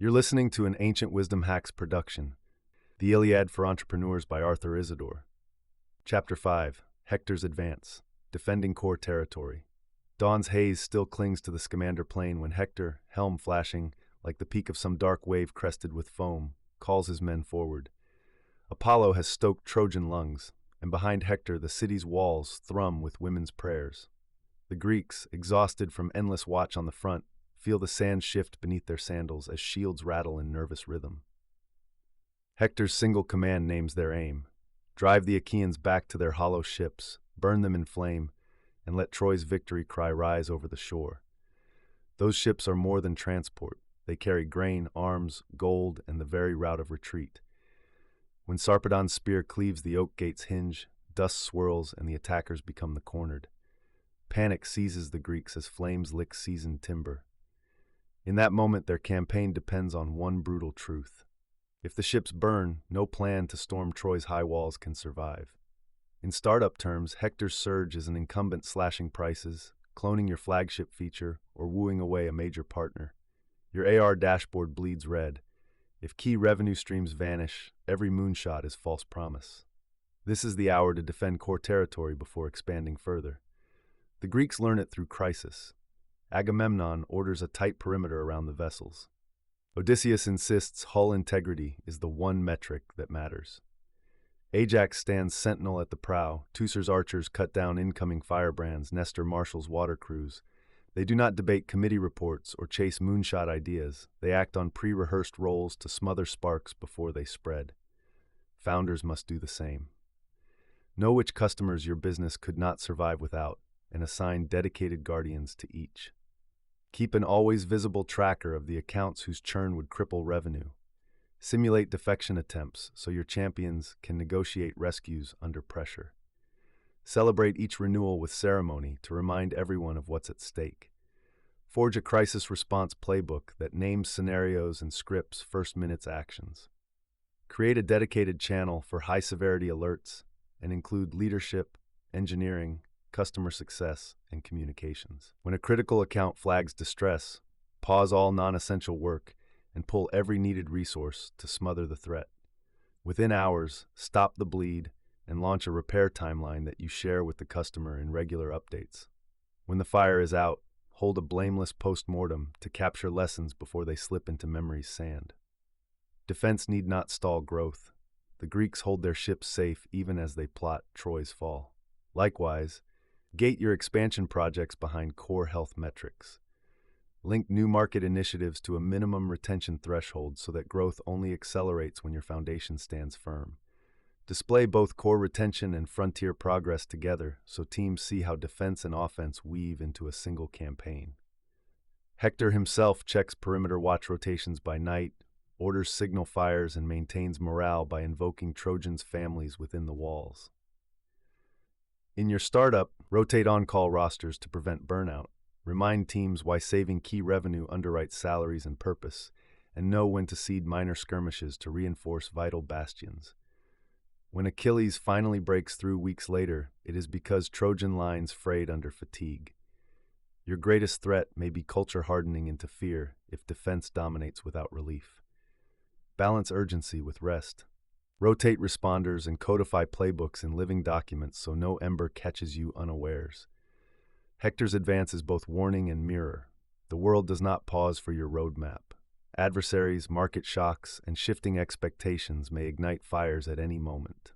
You're listening to an Ancient Wisdom Hacks production, The Iliad for Entrepreneurs by Arthur Isidore. Chapter 5, Hector's Advance, Defending Core Territory. Dawn's haze still clings to the Scamander plain when Hector, helm flashing, like the peak of some dark wave crested with foam, calls his men forward. Apollo has stoked Trojan lungs, and behind Hector the city's walls thrum with women's prayers. The Greeks, exhausted from endless watch on the front, feel the sand shift beneath their sandals as shields rattle in nervous rhythm. Hector's single command names their aim: drive the Achaeans back to their hollow ships, burn them in flame, and let Troy's victory cry rise over the shore. Those ships are more than transport. They carry grain, arms, gold, and the very route of retreat. When Sarpedon's spear cleaves the oak gate's hinge, dust swirls and the attackers become the cornered. Panic seizes the Greeks as flames lick seasoned timber. In that moment, their campaign depends on one brutal truth. If the ships burn, no plan to storm Troy's high walls can survive. In startup terms, Hector's surge is an incumbent slashing prices, cloning your flagship feature, or wooing away a major partner. Your AR dashboard bleeds red. If key revenue streams vanish, every moonshot is false promise. This is the hour to defend core territory before expanding further. The Greeks learn it through crisis. Agamemnon orders a tight perimeter around the vessels. Odysseus insists hull integrity is the one metric that matters. Ajax stands sentinel at the prow. Teucer's archers cut down incoming firebrands. Nestor marshals water crews. They do not debate committee reports or chase moonshot ideas. They act on pre-rehearsed roles to smother sparks before they spread. Founders must do the same. Know which customers your business could not survive without, and assign dedicated guardians to each. Keep an always visible tracker of the accounts whose churn would cripple revenue. Simulate defection attempts so your champions can negotiate rescues under pressure. Celebrate each renewal with ceremony to remind everyone of what's at stake. Forge a crisis response playbook that names scenarios and scripts first minute's actions. Create a dedicated channel for high-severity alerts and include leadership, engineering, customer success, and communications. When a critical account flags distress, pause all non-essential work and pull every needed resource to smother the threat. Within hours, stop the bleed and launch a repair timeline that you share with the customer in regular updates. When the fire is out, hold a blameless post-mortem to capture lessons before they slip into memory's sand. Defense need not stall growth. The Greeks hold their ships safe even as they plot Troy's fall. Likewise, gate your expansion projects behind core health metrics. Link new market initiatives to a minimum retention threshold so that growth only accelerates when your foundation stands firm. Display both core retention and frontier progress together so teams see how defense and offense weave into a single campaign. Hector himself checks perimeter watch rotations by night, orders signal fires, and maintains morale by invoking Trojans' families within the walls. In your startup, rotate on-call rosters to prevent burnout. Remind teams why saving key revenue underwrites salaries and purpose, and know when to cede minor skirmishes to reinforce vital bastions. When Achilles finally breaks through weeks later, it is because Trojan lines frayed under fatigue. Your greatest threat may be culture hardening into fear if defense dominates without relief. Balance urgency with rest. Rotate responders and codify playbooks in living documents so no ember catches you unawares. Hector's advance is both warning and mirror. The world does not pause for your roadmap. Adversaries, market shocks, and shifting expectations may ignite fires at any moment.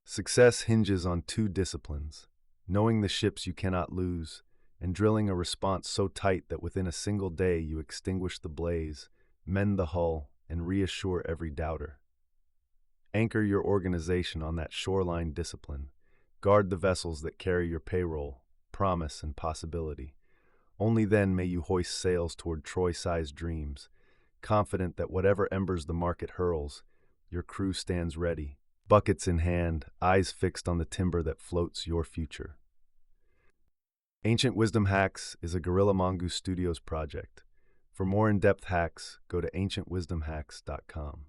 Success hinges on two disciplines: knowing the ships you cannot lose, and drilling a response so tight that within a single day you extinguish the blaze, mend the hull, and reassure every doubter. Anchor your organization on that shoreline discipline. Guard the vessels that carry your payroll, promise, and possibility. Only then may you hoist sails toward Troy-sized dreams, confident that whatever embers the market hurls, your crew stands ready, buckets in hand, eyes fixed on the timber that floats your future. Ancient Wisdom Hacks is a Gorilla Mongoose Studios project. For more in-depth hacks, go to ancientwisdomhacks.com.